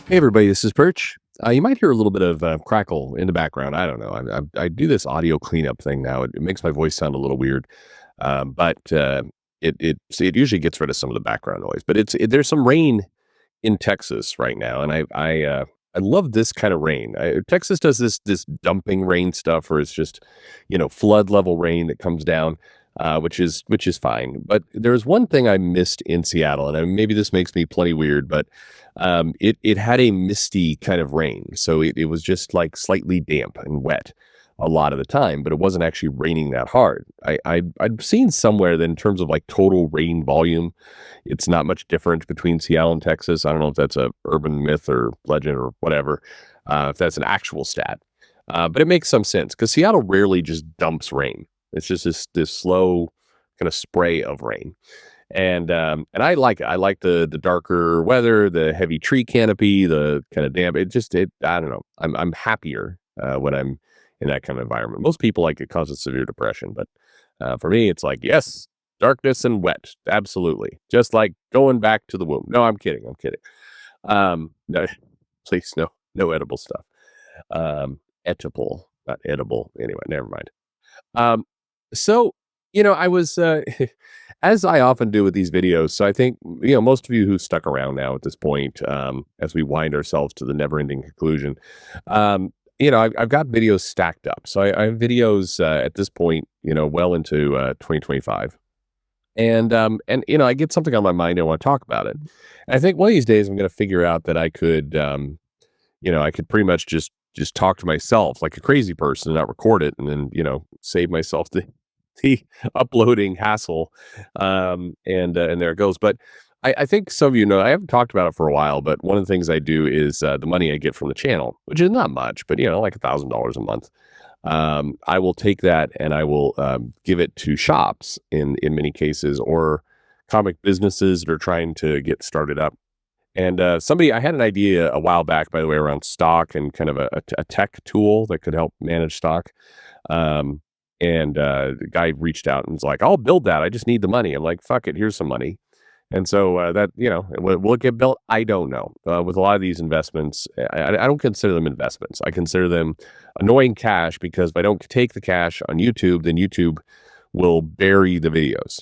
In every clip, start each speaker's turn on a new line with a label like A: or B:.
A: Hey everybody, this is Perch. You might hear a little bit of crackle in the background. I don't know. I do this audio cleanup thing now. It makes my voice sound a little weird, but it usually gets rid of some of the background noise. But there's some rain in Texas right now, and I love this kind of rain. Texas does this dumping rain stuff, where it's just flood level rain that comes down, which is fine. But there's one thing I missed in Seattle, and maybe this makes me plenty weird, but it had a misty kind of rain, so it was just like slightly damp and wet a lot of the time, but it wasn't actually raining that hard. I've seen somewhere that in terms of like total rain volume, it's not much different between Seattle and Texas. I don't know if that's a urban myth or legend or whatever, if that's an actual stat. But it makes some sense because Seattle rarely just dumps rain. It's just this slow kind of spray of rain. And I like it. I like the darker weather, the heavy tree canopy, the kind of damp. It I don't know. I'm happier when I'm in that kind of environment. Most people like it causes severe depression, but for me, it's like yes, darkness and wet, absolutely, just like going back to the womb. No, I'm kidding. I'm kidding. No, please, no edible stuff. Edible, not edible. Anyway, never mind. Um, so, I was, as I often do with these videos. So I think, most of you who stuck around now at this point, as we wind ourselves to the never ending conclusion, I've got videos stacked up. So I have videos, at this point, well into, 2025. And I get something on my mind. I want to talk about it. And I think one of these days I'm going to figure out that I could pretty much just talk to myself like a crazy person and not record it, and then save myself the uploading hassle. And there it goes. But I think some of I haven't talked about it for a while, but one of the things I do is the money I get from the channel, which is not much, but like $1,000 a month. I will take that and I will give it to shops in many cases, or comic businesses that are trying to get started up. And I had an idea a while back, by the way, around stock and kind of a tech tool that could help manage stock. And the guy reached out and was like, "I'll build that. I just need the money." I'm like, "Fuck it, here's some money." And so that will it get built? I don't know. With a lot of these investments, I don't consider them investments. I consider them annoying cash, because if I don't take the cash on YouTube, then YouTube will bury the videos.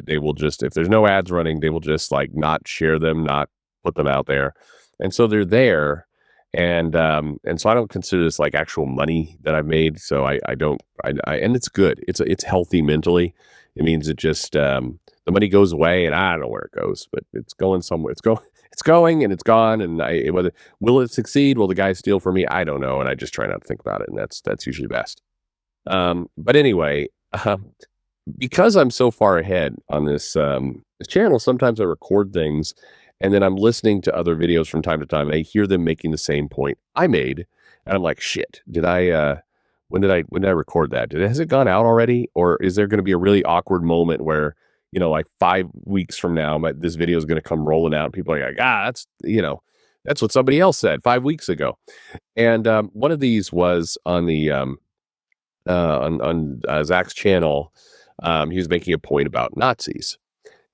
A: They will just, if there's no ads running, they will just like not share them, not put them out there. And so they're there. And so I don't consider this like actual money that I've made. So I don't, and it's good. It's healthy mentally. It means it just, the money goes away and I don't know where it goes, but it's going somewhere. It's going and it's gone. And whether will it succeed? Will the guy steal from me? I don't know. And I just try not to think about it. And that's usually best. But anyway, because I'm so far ahead on this channel, sometimes I record things and then I'm listening to other videos from time to time, and I hear them making the same point I made, and I'm like, shit, when did I record that? Has it gone out already? Or is there going to be a really awkward moment where, like 5 weeks from now, this video is going to come rolling out and people are like, that's what somebody else said 5 weeks ago. And one of these was on the on Zach's channel. He was making a point about Nazis,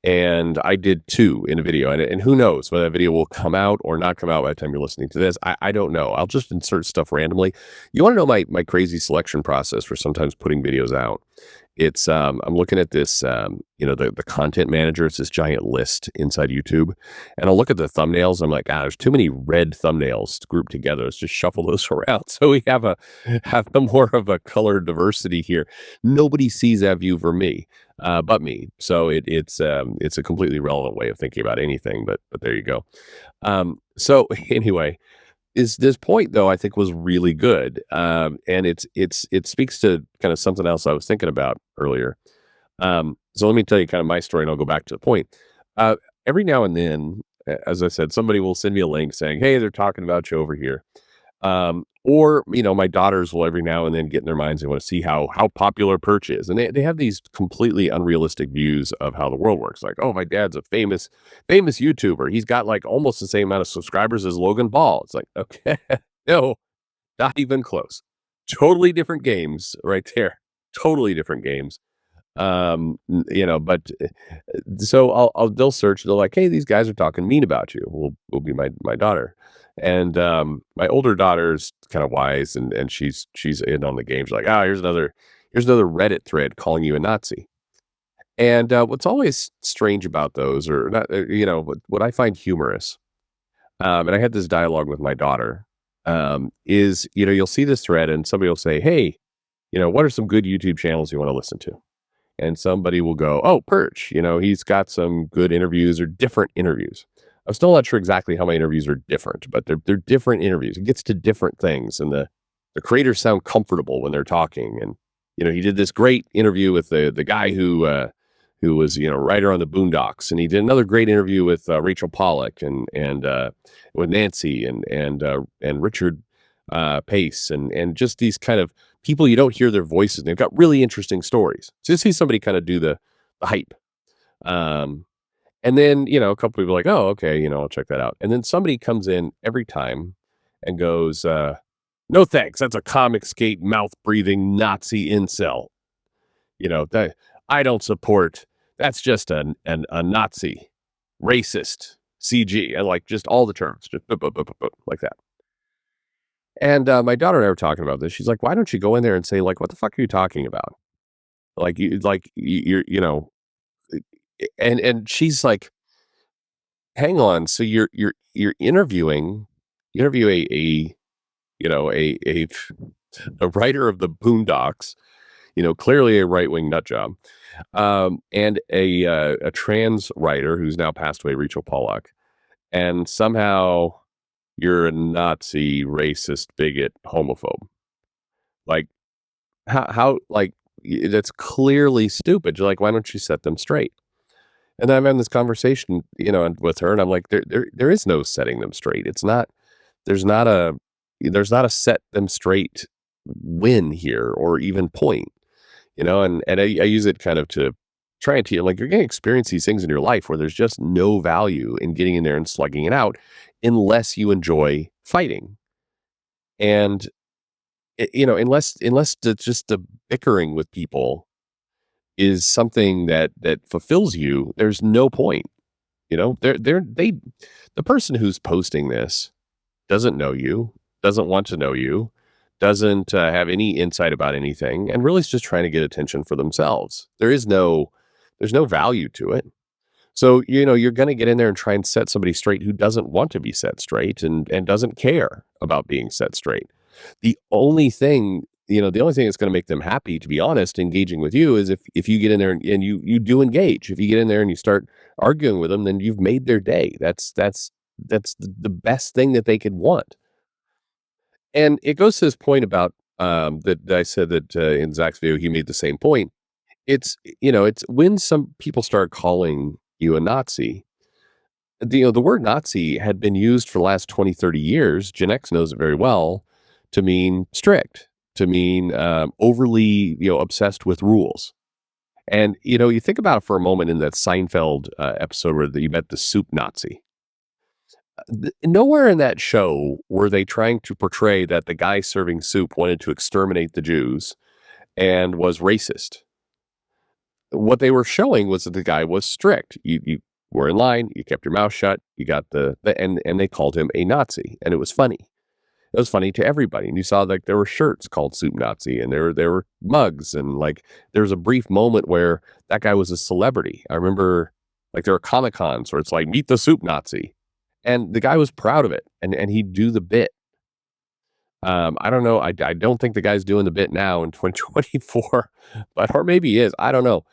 A: and I did too in a video. And who knows whether that video will come out or not come out by the time you're listening to this. I don't know. I'll just insert stuff randomly. You want to know my crazy selection process for sometimes putting videos out? It's I'm looking at this the content manager. It's this giant list inside YouTube, and I'll look at the thumbnails. I'm like, there's too many red thumbnails grouped together. Let's just shuffle those around so we have more of a color diversity here. Nobody sees that view for me, but me. So it's a completely relevant way of thinking about anything. But there you go. So anyway, is this point though, I think was really good. And it speaks to kind of something else I was thinking about earlier. So let me tell you kind of my story, and I'll go back to the point. Uh, every now and then, as I said, somebody will send me a link saying, "Hey, they're talking about you over here." Or my daughters will every now and then get in their minds, they want to see how popular Perch is, and they have these completely unrealistic views of how the world works. Like, oh, my dad's a famous YouTuber. He's got like almost the same amount of subscribers as Logan Paul. It's like, okay, no, not even close. Totally different games right there. Totally different games. But so they'll search. They're like, hey, these guys are talking mean about you. Will be my daughter. And my older daughter's kind of wise, and she's in on the game. She's like, oh, here's another Reddit thread calling you a Nazi. And what's always strange about those, or not, what I find humorous, and I had this dialogue with my daughter, is you'll see this thread and somebody will say, hey, what are some good YouTube channels you want to listen to? And somebody will go, "Oh, Perch, he's got some good interviews or different interviews." I'm still not sure exactly how my interviews are different, but they're different interviews. It gets to different things, and the creators sound comfortable when they're talking. And he did this great interview with the guy who was writer on the Boondocks, and he did another great interview with Rachel Pollack and with Nancy and Richard Pace and just these kind of people you don't hear their voices. They've got really interesting stories. So you see somebody kind of do the hype. Um, and then, a couple people are like, oh, okay, I'll check that out. And then somebody comes in every time and goes, no thanks. That's a comic skate mouth breathing Nazi incel. That I don't support. That's just a Nazi racist CG. And like just all the terms, just like that. And my daughter and I were talking about this. She's like, why don't you go in there and say, like, what the fuck are you talking about? And she's like, hang on. So you're interview a writer of the Boondocks, clearly a right wing nut job, and a trans writer who's now passed away, Rachel Pollack, and somehow you're a Nazi, racist, bigot, homophobe. Like, how like that's clearly stupid. You're like, why don't you set them straight? And then I'm having this conversation, with her, and I'm like, there is no setting them straight. It's not there's not a there's not a set them straight win here or even point, and I use it kind of to try and teach, like, you're going to experience these things in your life where there's just no value in getting in there and slugging it out unless you enjoy fighting. And unless just the bickering with people is something that fulfills you, there's no point. The person who's posting this doesn't know you, doesn't want to know you, doesn't have any insight about anything, and really is just trying to get attention for themselves. There's no value to it. So, you're going to get in there and try and set somebody straight who doesn't want to be set straight and doesn't care about being set straight. The only thing that's going to make them happy, to be honest, engaging with you is if you get in there and you do engage. If you get in there and you start arguing with them, then you've made their day. That's the best thing that they could want. And it goes to this point about that I said that in Zach's video, he made the same point. It's when some people start calling you a Nazi. The word Nazi had been used for the last 20, 30 years. Gen X knows it very well to mean strict, to mean overly, obsessed with rules. And, you think about it for a moment in that Seinfeld episode where you met the soup Nazi. Nowhere in that show were they trying to portray that the guy serving soup wanted to exterminate the Jews and was racist. What they were showing was that the guy was strict. You were in line, you kept your mouth shut, you got and they called him a Nazi, and it was funny. It was funny to everybody. And you saw like there were shirts called Soup Nazi, and there were mugs, and like there was a brief moment where that guy was a celebrity. I remember like there were Comic Cons where it's like meet the Soup Nazi, and the guy was proud of it, and he'd do the bit. I don't know. I don't think the guy's doing the bit now in 2024, but or maybe he is. I don't know.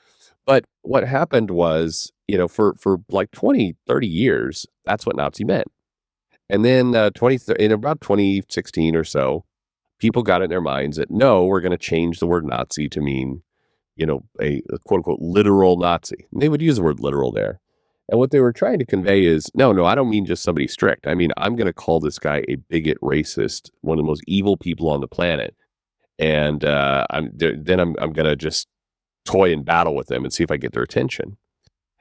A: But what happened was, for like 20, 30 years, that's what Nazi meant. And then in about 2016 or so, people got in their minds that no, we're going to change the word Nazi to mean, a quote unquote literal Nazi. And they would use the word literal there. And what they were trying to convey is, no, I don't mean just somebody strict. I mean, I'm going to call this guy a bigot, racist, one of the most evil people on the planet. And I'm going to just toy and battle with them and see if I get their attention.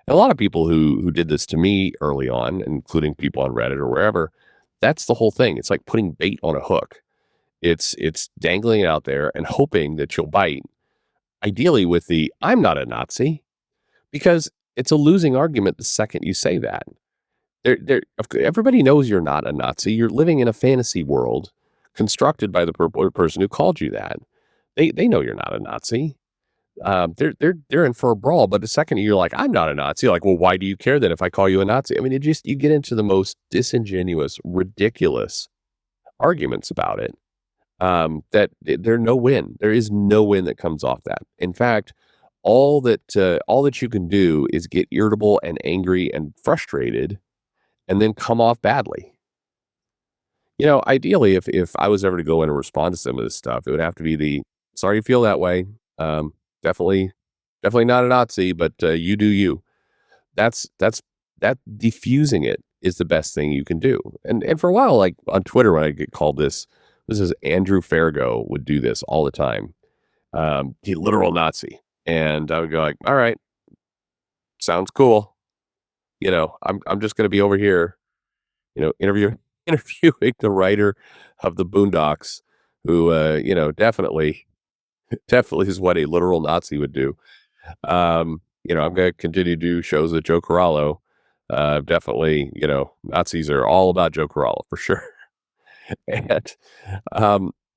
A: And a lot of people who did this to me early on, including people on Reddit or wherever, that's the whole thing. It's like putting bait on a hook. It's dangling it out there and hoping that you'll bite. Ideally with the I'm not a Nazi, because it's a losing argument the second you say that. everybody knows you're not a Nazi. You're living in a fantasy world constructed by the person who called you that. They know you're not a Nazi. They're in for a brawl. But the second you're like, I'm not a Nazi, like, well, why do you care then if I call you a Nazi? I mean, you get into the most disingenuous, ridiculous arguments about it. That there no win. There is no win that comes off that. In fact, all that you can do is get irritable and angry and frustrated, and then come off badly. Ideally, if I was ever to go in and respond to some of this stuff, it would have to be the sorry you feel that way. Definitely, definitely not a Nazi, but you do you. That's that diffusing it is the best thing you can do. And for a while, like on Twitter, when I get called this is Andrew Farrago would do this all the time. He literal Nazi, and I would go like, all right, sounds cool. I'm just going to be over here, interviewing the writer of the Boondocks, who, definitely is what a literal Nazi would do. I'm going to continue to do shows with Joe Corallo. Definitely, Nazis are all about Joe Corallo for sure. And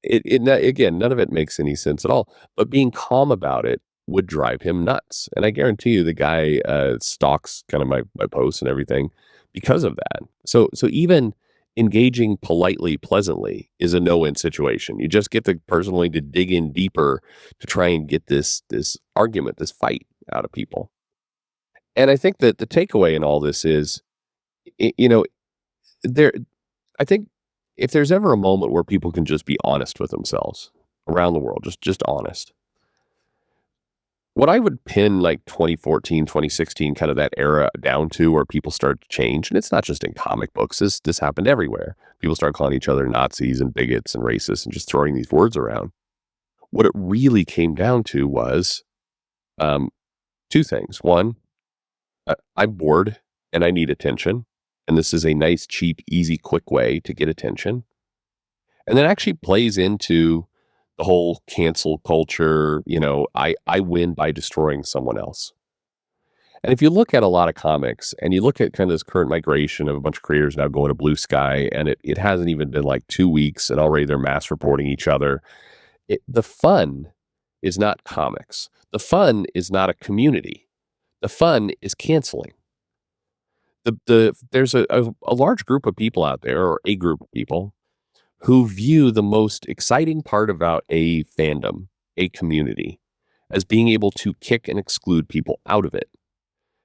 A: again, none of it makes any sense at all. But being calm about it would drive him nuts. And I guarantee you, the guy stalks kind of my posts and everything because of that. So even engaging politely, pleasantly is a no-win situation. You just get the person willing to dig in deeper to try and get this argument, this fight out of people. And I think that the takeaway in all this is, you know, there I think if there's ever a moment where people can just be honest with themselves around the world, just honest. What I would pin like 2014, 2016, kind of that era down to where people start to change, and it's not just in comic books. This happened everywhere. People start calling each other Nazis and bigots and racists and just throwing these words around. What it really came down to was um, two things. One, I'm bored and I need attention. And this is a nice, cheap, easy, quick way to get attention. And that actually plays into the whole cancel culture. I win by destroying someone else. And if you look at a lot of comics and you look at kind of this current migration of a bunch of creators now going to Blue Sky, and it hasn't even been like 2 weeks and already they're mass reporting each other. The fun is not comics. The fun is not a community. The fun is canceling. There's a large group of people out there, or a group of people, who view the most exciting part about a fandom, a community, as being able to kick and exclude people out of it.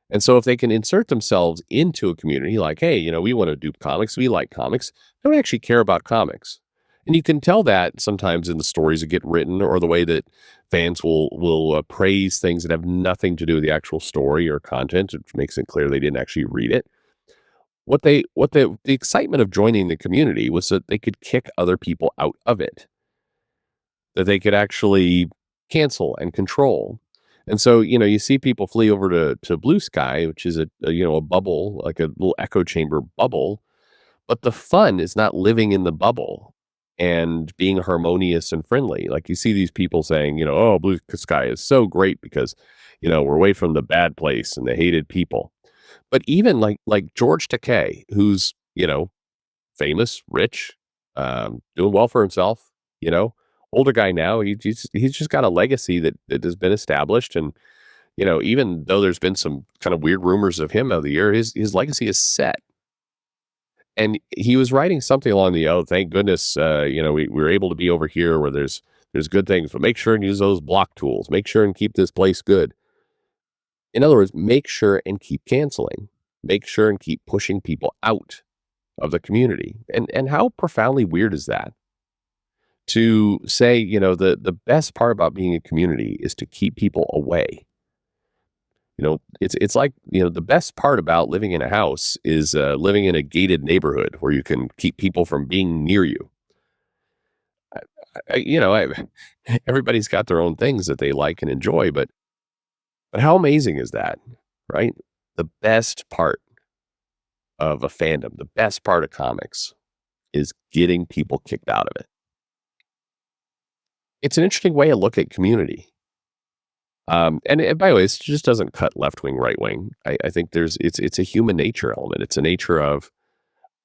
A: And so if they can insert themselves into a community like, hey, we want to do comics, we like comics, don't actually care about comics. And you can tell that sometimes in the stories that get written or the way that fans will praise things that have nothing to do with the actual story or content. It makes it clear they didn't actually read it. The excitement of joining the community was that they could kick other people out of it, that they could actually cancel and control. And so, you see people flee over to Blue Sky, which is a bubble, like a little echo chamber bubble. But the fun is not living in the bubble and being harmonious and friendly. Like you see these people saying, oh, Blue Sky is so great because, we're away from the bad place and the hated people. But even like George Takei, who's, famous, rich, doing well for himself, you know, older guy now, he's just got a legacy that has been established. And, even though there's been some kind of weird rumors of him over the year, his legacy is set. And he was writing something along the, oh, thank goodness, we were able to be over here where there's good things, but make sure and use those block tools. Make sure and keep this place good. In other words, make sure and keep canceling. Make sure and keep pushing people out of the community. And how profoundly weird is that? To say, the best part about being a community is to keep people away. It's like, the best part about living in a house is living in a gated neighborhood where you can keep people from being near you. I, you know, I, Everybody's got their own things that they like and enjoy, but how amazing is that, right? The best part of a fandom, the best part of comics is getting people kicked out of it. It's an interesting way to look at community. And by the way, it just doesn't cut left wing, right wing. I think it's a human nature element. It's a nature of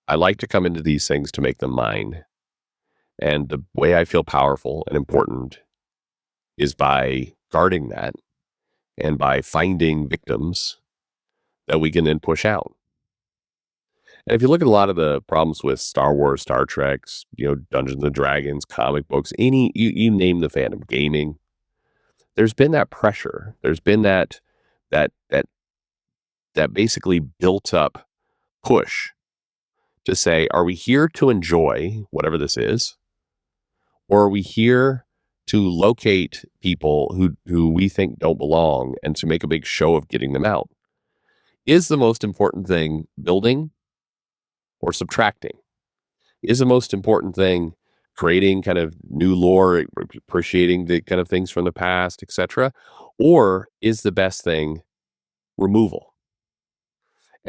A: I like to come into these things to make them mine. And the way I feel powerful and important is by guarding that and by finding victims that we can then push out. And if you look at a lot of the problems with Star Wars, Star Treks, Dungeons and Dragons, comic books, you name the fandom, gaming, there's been that pressure. There's been that that that basically built up push to say, are we here to enjoy whatever this is, or are we here to locate people who we think don't belong and to make a big show of getting them out? Is the most important thing building or subtracting? Is the most important thing creating kind of new lore, appreciating the kind of things from the past, etc.? Or is the best thing removal?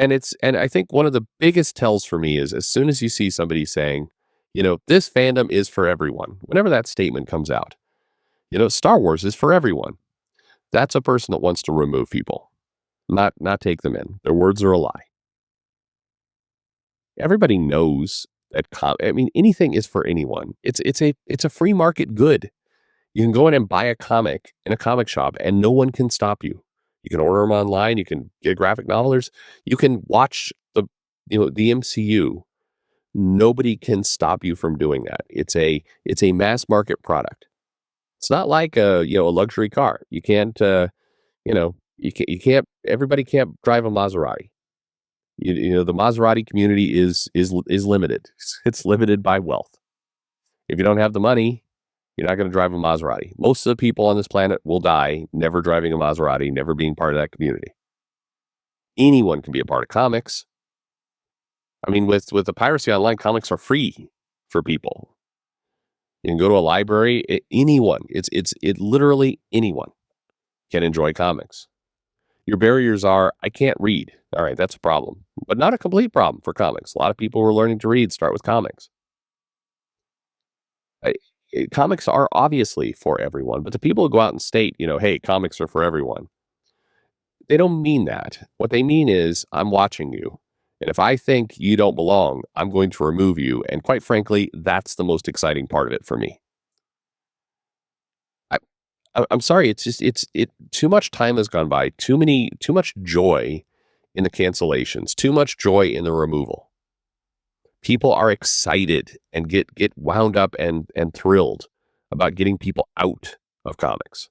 A: And I think one of the biggest tells for me is as soon as you see somebody saying, this fandom is for everyone, whenever that statement comes out, Star Wars is for everyone. That's a person that wants to remove people, not take them in. Their words are a lie. Everybody knows that I mean anything is for anyone. It's a free market good. You can go in and buy a comic in a comic shop and no one can stop you. You can order them online, you can get graphic novels, you can watch the MCU. Nobody can stop you from doing that. It's a mass market product. It's not like a luxury car. You can't you can't everybody can't drive a Maserati. The Maserati community is limited. It's limited by wealth. If you don't have the money, you're not going to drive a Maserati. Most of the people on this planet will die never driving a Maserati, never being part of that community. Anyone can be a part of comics. I mean, with the piracy online, comics are free for people. You can go to a library. Anyone, it literally anyone can enjoy comics. Your barriers are I can't read. All right, that's a problem, but not a complete problem for comics. A lot of people who are learning to read start with comics. I, Comics are obviously for everyone, but the people who go out and state, hey, comics are for everyone, they don't mean that. What they mean is, I'm watching you. And if I think you don't belong, I'm going to remove you. And quite frankly, that's the most exciting part of it for me. I, I'm sorry. It's just, too much time has gone by. Too much joy in the cancellations, too much joy in the removal. People are excited and get wound up and thrilled about getting people out of comics.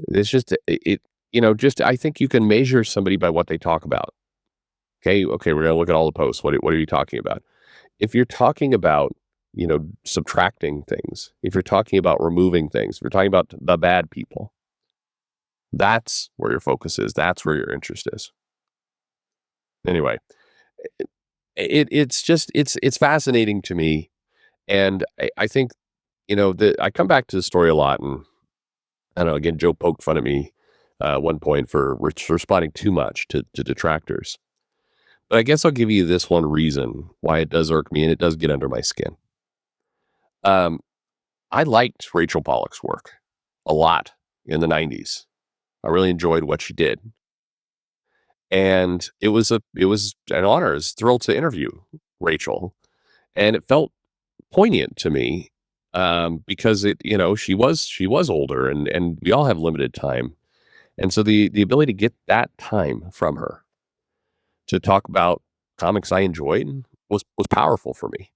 A: It's just just I think you can measure somebody by what they talk about. Okay, we're gonna look at all the posts. What are you talking about? If you're talking about subtracting things, if you're talking about removing things, if you're talking about the bad people, that's where your focus is. That's where your interest is. Anyway, it's just it's fascinating to me, and I think that I come back to the story a lot, and I don't know. Again, Joe poked fun at me one point for responding too much to detractors. But I guess I'll give you this one reason why it does irk me and it does get under my skin. Um, I liked Rachel Pollack's work a lot in the 90s. I really enjoyed what she did. And it was an honor. I was thrilled to interview Rachel. And it felt poignant to me because she was older and we all have limited time. And so the ability to get that time from her to talk about comics I enjoyed was powerful for me.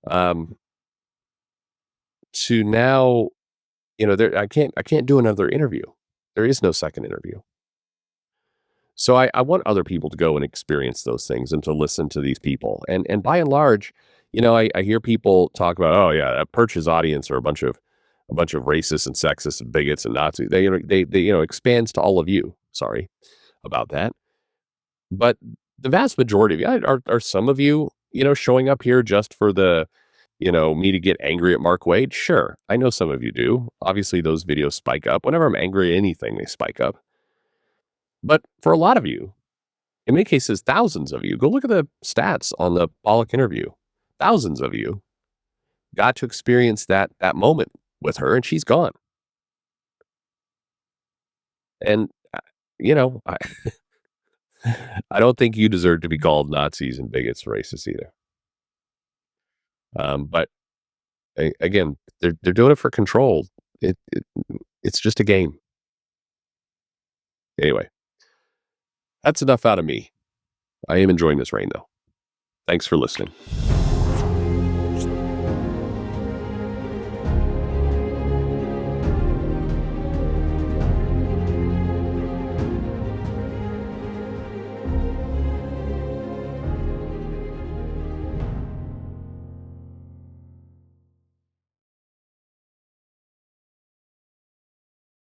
A: Um, to now, I can't do another interview. There is no second interview. So I want other people to go and experience those things and to listen to these people. And by and large, I hear people talk about, oh yeah, that Perch's audience are a bunch of racists and sexist and bigots and Nazis. They expands to all of you. Sorry about that. But the vast majority of you are some of you, showing up here just for me to get angry at Mark Wade. Sure. I know some of you do. Obviously those videos spike up. Whenever I'm angry at anything, they spike up. But for a lot of you, in many cases, thousands of you, go look at the stats on the Pollock interview. Thousands of you got to experience that moment with her and she's gone. And, you know, I don't think you deserve to be called Nazis and bigots and racists either. But again, they're doing it for control. It's just a game. Anyway, that's enough out of me. I am enjoying this rain though. Thanks for listening.